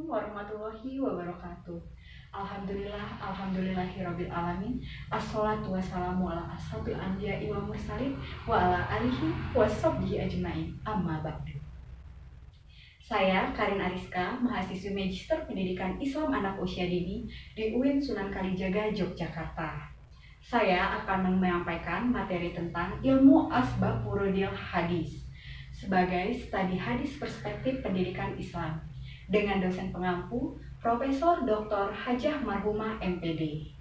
warahmatullahi wabarakatuh. Alhamdulillahirabbil alamin. Assalatu wassalamu ala asrofil anbiya'i wal mursalin wa ala alihi washabbihi ajmain. Amma ba'du. Saya Karin Ariska, mahasiswi Magister Pendidikan Islam Anak Usia Dini di UIN Sunan Kalijaga, Yogyakarta. Saya akan menyampaikan materi tentang ilmu asbab wurudil hadis sebagai studi hadis perspektif pendidikan Islam dengan dosen pengampu Profesor Dr. Hajah Marhumah MPD.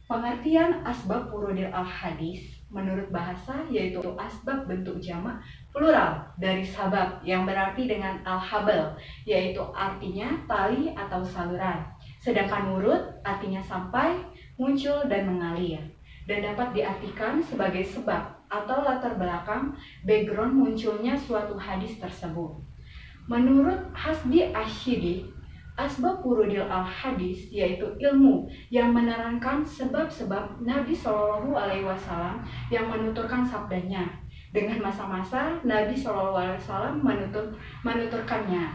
Pengertian asbab wurudil al-hadis menurut bahasa yaitu asbab bentuk jamak plural dari sabab yang berarti dengan al-habal, yaitu artinya tali atau saluran. Sedangkan wurud artinya sampai, muncul, dan mengalir, dan dapat diartikan sebagai sebab atau latar belakang background munculnya suatu hadis tersebut. Menurut Hasbi Asyidi, asbab wurudil al-hadis yaitu ilmu yang menerangkan sebab-sebab Nabi Shallallahu Alaihi Wasallam yang menuturkan sabdanya dengan masa-masa Nabi Shallallahu Alaihi Wasallam menuturkannya.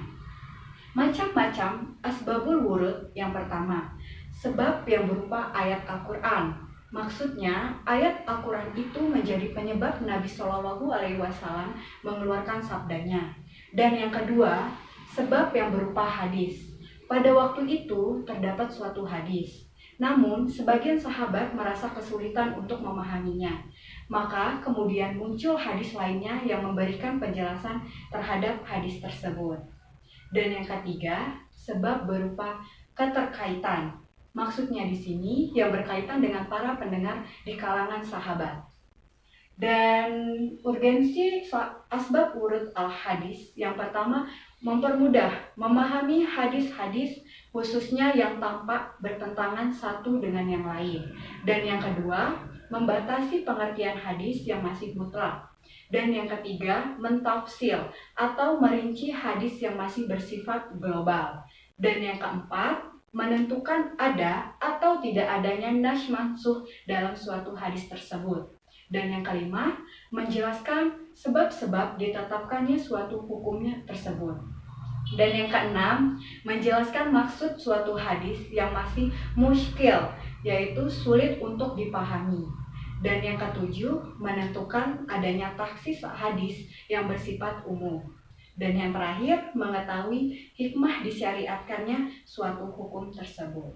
Macam-macam asbabul wurud. Yang pertama, sebab yang berupa ayat Al-Quran. Maksudnya, ayat Al-Quran itu menjadi penyebab Nabi Shallallahu Alaihi Wasallam mengeluarkan sabdanya. Dan yang kedua, sebab yang berupa hadis. Pada waktu itu terdapat suatu hadis, namun sebagian sahabat merasa kesulitan untuk memahaminya. Maka kemudian muncul hadis lainnya yang memberikan penjelasan terhadap hadis tersebut. Dan yang ketiga, sebab berupa keterkaitan. Maksudnya di sini yang berkaitan dengan para pendengar di kalangan sahabat. Dan urgensi asbab wurud al-hadis yang pertama, mempermudah memahami hadis-hadis khususnya yang tampak bertentangan satu dengan yang lain. Dan yang kedua, membatasi pengertian hadis yang masih mutlak. Dan yang ketiga, mentafsil atau merinci hadis yang masih bersifat global. Dan yang keempat, menentukan ada atau tidak adanya nas mansuh dalam suatu hadis tersebut. Dan yang kelima, menjelaskan sebab-sebab ditetapkannya suatu hukumnya tersebut. Dan yang keenam, menjelaskan maksud suatu hadis yang masih muskil, yaitu sulit untuk dipahami. Dan yang ketujuh, menentukan adanya taksis hadis yang bersifat umum. Dan yang terakhir, mengetahui hikmah disyariatkannya suatu hukum tersebut.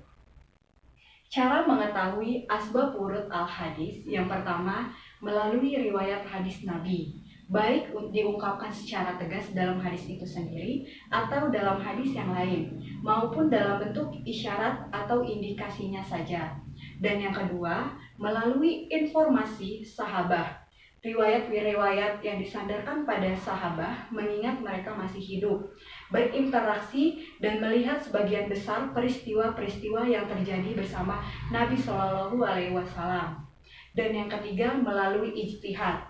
Cara mengetahui asbab wurud al-hadis yang pertama, melalui riwayat hadis Nabi, baik diungkapkan secara tegas dalam hadis itu sendiri atau dalam hadis yang lain, maupun dalam bentuk isyarat atau indikasinya saja. Dan yang kedua, melalui informasi sahabah, riwayat-riwayat yang disandarkan pada sahabah mengingat mereka masih hidup, berinteraksi dan melihat sebagian besar peristiwa-peristiwa yang terjadi bersama Nabi Shallallahu Alaihi Wasallam. Dan yang ketiga, melalui ijtihad,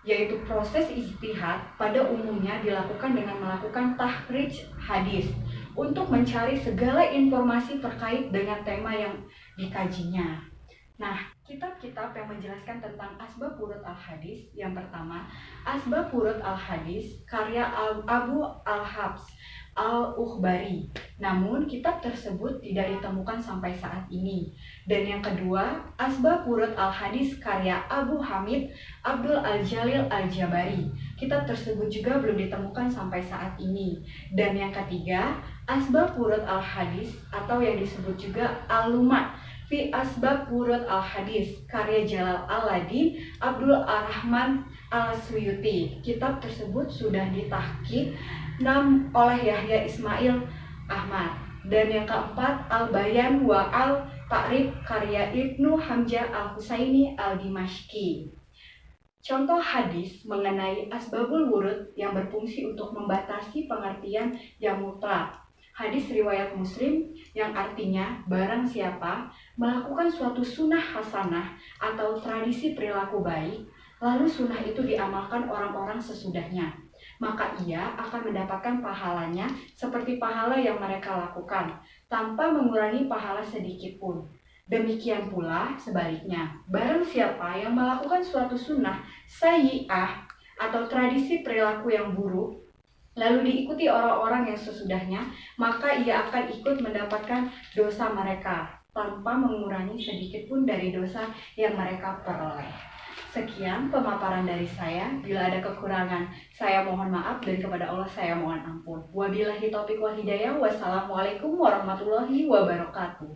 yaitu proses ijtihad pada umumnya dilakukan dengan melakukan tahrij hadis untuk mencari segala informasi terkait dengan tema yang dikajinya. Nah, kitab-kitab yang menjelaskan tentang asbab wurud al-hadis yang pertama, Asbab Wurud al-Hadis karya Abu al-Habs al-Ukhbari. Namun, kitab tersebut tidak ditemukan sampai saat ini. Dan yang kedua, Asbab Wurud al-Hadis karya Abu Hamid Abdul al-Jalil al-Jabari. Kitab tersebut juga belum ditemukan sampai saat ini. Dan yang ketiga, Asbab Wurud al-Hadis atau yang disebut juga Al-Lumat fi Asbab Wurud al-Hadis karya Jalal al-Ladin Abdul ar-Rahman al-Suyuti. Kitab tersebut sudah ditahqiq oleh Yahya Ismail Ahmad. Dan yang keempat, Al-Bayan wa al-Ta'rif karya Ibnu Hamzah al-Husaini al-Dimashqi. Contoh hadis mengenai asbabul wurud yang berfungsi untuk membatasi pengertian yang mutlak. Hadis riwayat Muslim yang artinya barang siapa melakukan suatu sunnah hasanah atau tradisi perilaku baik, lalu sunnah itu diamalkan orang-orang sesudahnya, maka ia akan mendapatkan pahalanya seperti pahala yang mereka lakukan, tanpa mengurangi pahala sedikit pun. Demikian pula sebaliknya, barang siapa yang melakukan suatu sunnah sayyi'ah atau tradisi perilaku yang buruk, lalu diikuti orang-orang yang sesudahnya, maka ia akan ikut mendapatkan dosa mereka tanpa mengurangi sedikit pun dari dosa yang mereka peroleh. Sekian pemaparan dari saya. Bila ada kekurangan, saya mohon maaf, dan kepada Allah saya mohon ampun. Wabillahi taufiq wal hidayah. Wassalamualaikum warahmatullahi wabarakatuh.